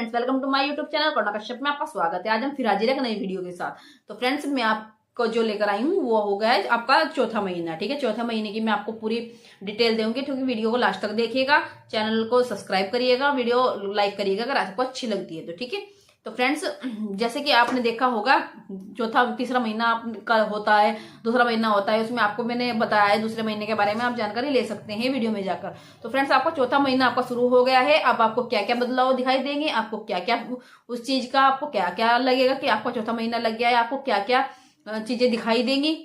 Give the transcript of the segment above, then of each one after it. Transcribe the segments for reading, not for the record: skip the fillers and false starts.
Friends, welcome to my YouTube channel Karuna Kashyap में आपका स्वागत है। आज हम फिर हाजिर है एक नई वीडियो के साथ। तो फ्रेंड्स, मैं आपको जो लेकर आई हूँ वो हो गया है आपका चौथा महीना। ठीक है, चौथा महीने की मैं आपको पूरी डिटेल दूंगी, क्योंकि वीडियो को लास्ट तक देखिएगा, चैनल को सब्सक्राइब करिएगा, वीडियो लाइक करिएगा अगर आपको अच्छी लगती है तो। ठीक है, तो फ्रेंड्स, जैसे कि आपने देखा होगा तीसरा महीना का होता है, दूसरा महीना होता है, उसमें आपको मैंने बताया है दूसरे महीने के बारे में, आप जानकारी ले सकते हैं वीडियो में जाकर। तो फ्रेंड्स, आपका चौथा महीना आपका शुरू हो गया है। अब आपको क्या क्या बदलाव दिखाई देंगे, आपको क्या क्या उस चीज का आपको क्या क्या लगेगा कि आपका चौथा महीना लग गया है, आपको क्या क्या चीजें दिखाई देंगी,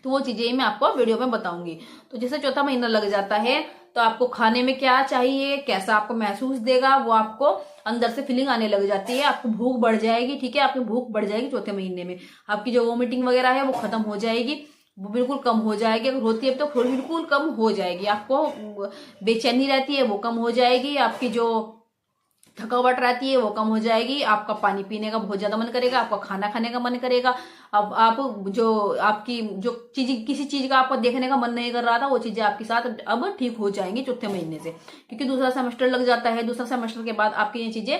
तो वो चीजें मैं आपको वीडियो में बताऊंगी। तो जैसे चौथा महीना लग जाता है तो आपको खाने में क्या चाहिए, कैसा आपको महसूस देगा, वो आपको अंदर से फीलिंग आने लग जाती है, आपको भूख बढ़ जाएगी। ठीक है, आपकी भूख बढ़ जाएगी चौथे महीने में, आपकी जो वोमिटिंग वगैरह है वो खत्म हो जाएगी, वो बिल्कुल कम हो जाएगी। अगर होती है तो बिल्कुल कम हो जाएगी। आपको बेचैनी रहती है वो कम हो जाएगी, आपकी जो थकावट रहती है वो कम हो जाएगी, आपका पानी पीने का बहुत ज्यादा मन करेगा, आपका खाना खाने का मन करेगा। अब आप जो आपकी जो चीज किसी चीज का आपको देखने का मन नहीं कर रहा था, वो चीजें आपके साथ अब ठीक हो जाएंगी चौथे महीने से, क्योंकि दूसरा सेमेस्टर लग जाता है। दूसरा सेमेस्टर के बाद आपकी ये चीजें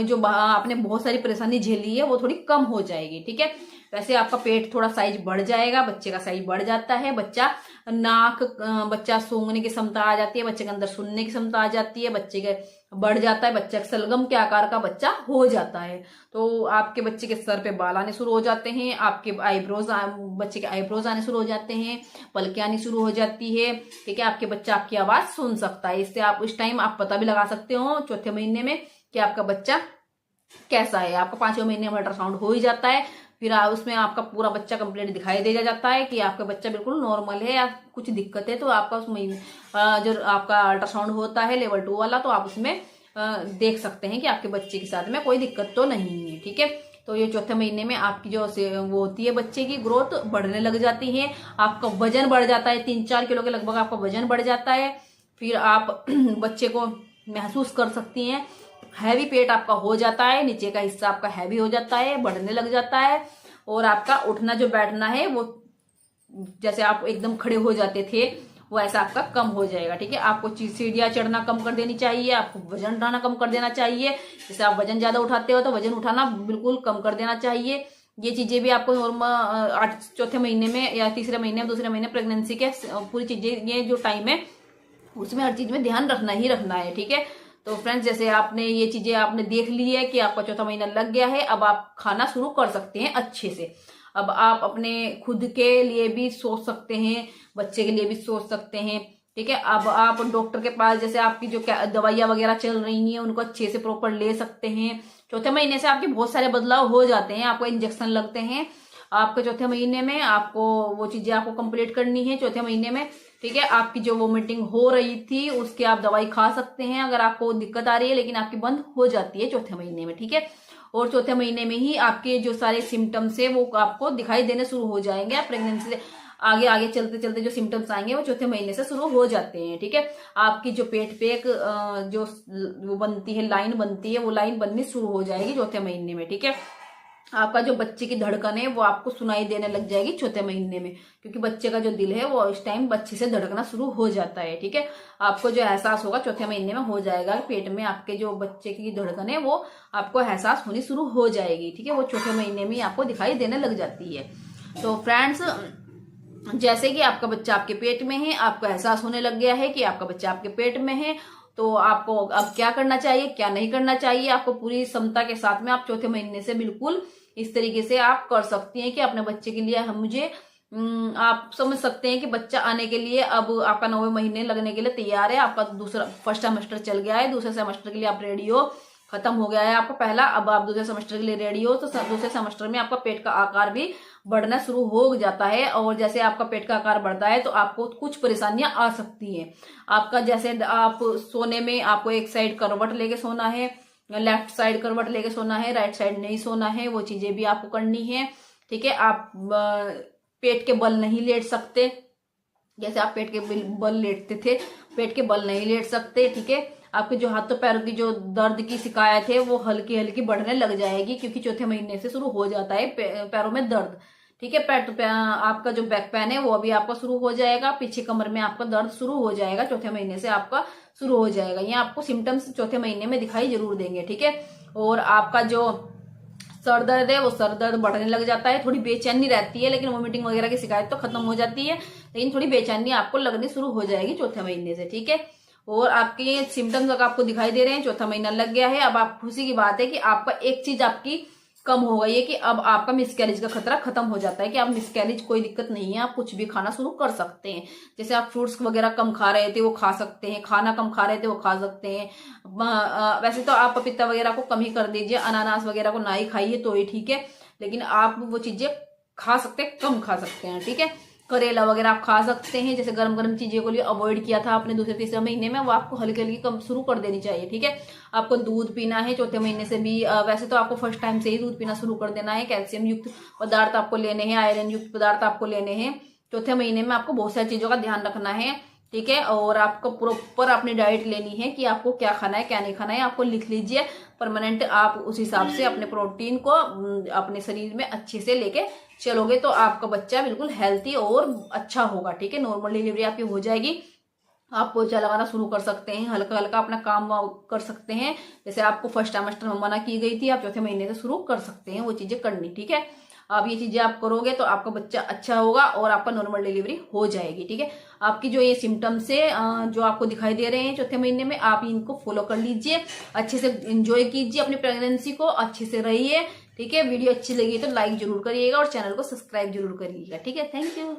जो आपने बहुत सारी परेशानी झेली है वो थोड़ी कम हो जाएगी। ठीक है, वैसे आपका पेट थोड़ा साइज बढ़ जाएगा, बच्चे का साइज बढ़ जाता है, बच्चा सूंघने की क्षमता आ जाती है, बच्चे के अंदर सुनने की क्षमता आ जाती है, बच्चे के बढ़ जाता है, बच्चा सलगम के आकार का बच्चा हो जाता है। तो आपके बच्चे के सर पे बाल आने शुरू हो जाते हैं, आपके बच्चे के आईब्रोज आने शुरू हो जाते हैं, पलकें आनी शुरू हो जाती है। ठीक है, आपके बच्चा आपकी आवाज सुन सकता है। इससे आप इस टाइम आप पता भी लगा सकते हो चौथे महीने में कि आपका बच्चा कैसा है। आपका 5वें महीने में अल्ट्रासाउंड हो ही जाता है, फिर उसमें आपका पूरा बच्चा कंप्लीट दिखाई दे जाता है कि आपका बच्चा बिल्कुल नॉर्मल है या कुछ दिक्कत है। तो आपका उसमें जो आपका अल्ट्रासाउंड होता है लेवल 2 वाला, तो आप उसमें देख सकते हैं कि आपके बच्चे के साथ में कोई दिक्कत तो नहीं है। ठीक है, तो ये चौथे महीने में आपकी जो वो होती है बच्चे की ग्रोथ बढ़ने लग जाती है, आपका वजन बढ़ जाता है, 3-4 किलो के लगभग आपका वजन बढ़ जाता है। फिर आप बच्चे को महसूस कर सकती हैं, हैवी पेट आपका हो जाता है, नीचे का हिस्सा आपका हैवी हो जाता है, बढ़ने लग जाता है, और आपका उठना जो बैठना है वो जैसे आप एकदम खड़े हो जाते थे वो ऐसा आपका कम हो जाएगा। ठीक है, आपको सीढ़ियां चढ़ना कम कर देनी चाहिए, आपको वजन उठाना कम कर देना चाहिए। जैसे आप वजन ज्यादा उठाते हो तो वजन उठाना बिल्कुल कम कर देना चाहिए। ये चीजें भी आपको नॉर्मल चौथे महीने में या तीसरे महीने में दूसरे महीने प्रेगनेंसी के पूरी चीजें, ये जो टाइम है उसमें हर चीज में ध्यान रखना ही रखना है। ठीक है, तो फ्रेंड्स, जैसे आपने ये चीजें आपने देख ली है कि आपका चौथा महीना लग गया है, अब आप खाना शुरू कर सकते हैं अच्छे से। अब आप अपने खुद के लिए भी सोच सकते हैं, बच्चे के लिए भी सोच सकते हैं। ठीक है, अब आप डॉक्टर के पास, जैसे आपकी जो दवाइयां वगैरह चल रही हैं उनको अच्छे से प्रॉपर ले सकते हैं। चौथे महीने से आपके बहुत सारे बदलाव हो जाते हैं, आपको इंजेक्शन लगते हैं आपके चौथे महीने में, आपको वो चीजें आपको कंप्लीट करनी है चौथे महीने में। ठीक है, आपकी जो वोमिटिंग हो रही थी उसकी आप दवाई खा सकते हैं अगर आपको दिक्कत आ रही है, लेकिन आपकी बंद हो जाती है चौथे महीने में। ठीक है, और चौथे महीने में ही आपके जो सारे सिम्टम्स है वो आपको दिखाई देने शुरू हो जाएंगे। प्रेगनेंसी से आगे आगे चलते चलते जो सिम्टम्स आएंगे वो चौथे महीने से शुरू हो जाते हैं। ठीक है, आपकी जो पेट पे एक जो वो बनती है, लाइन बनती है, वो लाइन बननी शुरू हो जाएगी चौथे महीने में। ठीक है, आपका जो बच्चे की धड़कन है वो आपको सुनाई देने लग जाएगी चौथे महीने में, क्योंकि बच्चे का जो दिल है वो इस टाइम बच्चे से धड़कना शुरू हो जाता है। ठीक है, आपको जो एहसास होगा चौथे महीने में हो जाएगा, पेट में आपके जो बच्चे की धड़कन है वो आपको एहसास होनी शुरू हो जाएगी। ठीक है, वो चौथे महीने में आपको दिखाई देने लग जाती है। तो फ्रेंड्स, जैसे कि आपका बच्चा आपके पेट में है, आपको एहसास होने लग गया है कि आपका बच्चा आपके पेट में है, तो आपको अब क्या करना चाहिए, क्या नहीं करना चाहिए, आपको पूरी क्षमता के साथ में आप चौथे महीने से बिल्कुल इस तरीके से आप कर सकती हैं कि अपने बच्चे के लिए आप समझ सकते हैं कि बच्चा आने के लिए अब आपका 9वें महीने लगने के लिए तैयार है। आपका फर्स्ट सेमेस्टर चल गया है, दूसरे सेमेस्टर के लिए आप रेडी हो, खत्म हो गया है आपका पहला, अब आप दूसरे सेमेस्टर के लिए रेडी हो। तो दूसरे सेमेस्टर में आपका पेट का आकार भी बढ़ना शुरू हो जाता है, और जैसे आपका पेट का आकार बढ़ता है तो आपको कुछ परेशानियां आ सकती हैं। आपका जैसे आप सोने में आपको एक साइड करवट लेके सोना है, लेफ्ट साइड करवट लेके सोना है, राइट साइड नहीं सोना है, वो चीजें भी आपको करनी है। ठीक है, आप पेट के बल नहीं लेट सकते, जैसे आप पेट के बल लेटते थे पेट के बल नहीं लेट सकते। ठीक है, आपके जो हाथों पैरों की जो दर्द की शिकायत है वो हल्की हल्की बढ़ने लग जाएगी, क्योंकि चौथे महीने से शुरू हो जाता है पैरों में दर्द। ठीक है। आपका जो बैक पेन है वो अभी आपका शुरू हो जाएगा, पीछे कमर में आपका दर्द शुरू हो जाएगा, चौथे महीने से आपका शुरू हो जाएगा। ये आपको सिम्टम्स चौथे महीने में दिखाई जरूर देंगे, ठीक है। और आपका जो सर दर्द है वो सर दर्द बढ़ने लग जाता है, थोड़ी बेचैनी रहती है, लेकिन वोमिटिंग वगैरह की शिकायत तो खत्म हो जाती है, लेकिन थोड़ी बेचैनी आपको लगनी शुरू हो जाएगी चौथे महीने से, ठीक है। और आपके सिम्टम्स अगर आपको दिखाई दे रहे हैं, चौथा महीना लग गया है, अब आप खुशी की बात है कि आपका एक चीज आपकी कम हो गई है कि अब आपका मिसकैरेज का खतरा खत्म हो जाता है, कि आप मिसकैरेज कोई दिक्कत नहीं है, आप कुछ भी खाना शुरू कर सकते हैं। जैसे आप फ्रूट्स वगैरह कम खा रहे थे वो खा सकते हैं, खाना कम खा रहे थे वो खा सकते हैं। वैसे तो आप पपीता वगैरह को कम ही कर दीजिए, अनानास वगैरह को ना ही खाइए तो ही ठीक है, लेकिन आप वो चीजें खा सकते हैं, कम खा सकते हैं, ठीक है। करेला वगैरह आप खा सकते हैं, जैसे गर्म गर्म चीजें को लिए अवॉइड किया था आपने दूसरे तीसरे महीने में, वो आपको हल्की हल्की कम शुरू कर देनी चाहिए, ठीक है। आपको दूध पीना है चौथे महीने से भी, वैसे तो आपको फर्स्ट टाइम से ही दूध पीना शुरू कर देना है। कैल्शियम युक्त पदार्थ आपको लेने हैं, आयरन युक्त पदार्थ आपको लेने हैं। चौथे महीने में आपको बहुत सारी चीजों का ध्यान रखना है, ठीक है। और आपको प्रॉपर अपनी डाइट लेनी है कि आपको क्या खाना है क्या नहीं खाना है, आपको लिख लीजिए परमानेंट। आप उस हिसाब से अपने प्रोटीन को अपने शरीर में अच्छे से लेके चलोगे तो आपका बच्चा बिल्कुल हेल्थी और अच्छा होगा, ठीक है। नॉर्मल डिलीवरी आपकी हो जाएगी, आप पोछा लगाना शुरू कर सकते हैं, हल्का हल्का अपना काम कर सकते हैं। जैसे आपको फर्स्ट टाइमेस्टर में मना की गई थी, आप चौथे महीने से शुरू कर सकते हैं वो चीजें करनी, ठीक है। अब ये चीजें आप करोगे तो आपका बच्चा अच्छा होगा और आपका नॉर्मल डिलीवरी हो जाएगी, ठीक है। आपकी जो ये सिम्टम्स है जो आपको दिखाई दे रहे हैं चौथे महीने में, आप इनको फॉलो कर लीजिए, अच्छे से एंजॉय कीजिए अपनी प्रेगनेंसी को, अच्छे से रहिए, ठीक है। वीडियो अच्छी लगी तो लाइक जरूर करिएगा और चैनल को सब्सक्राइब जरूर करिएगा, ठीक है। Thank you.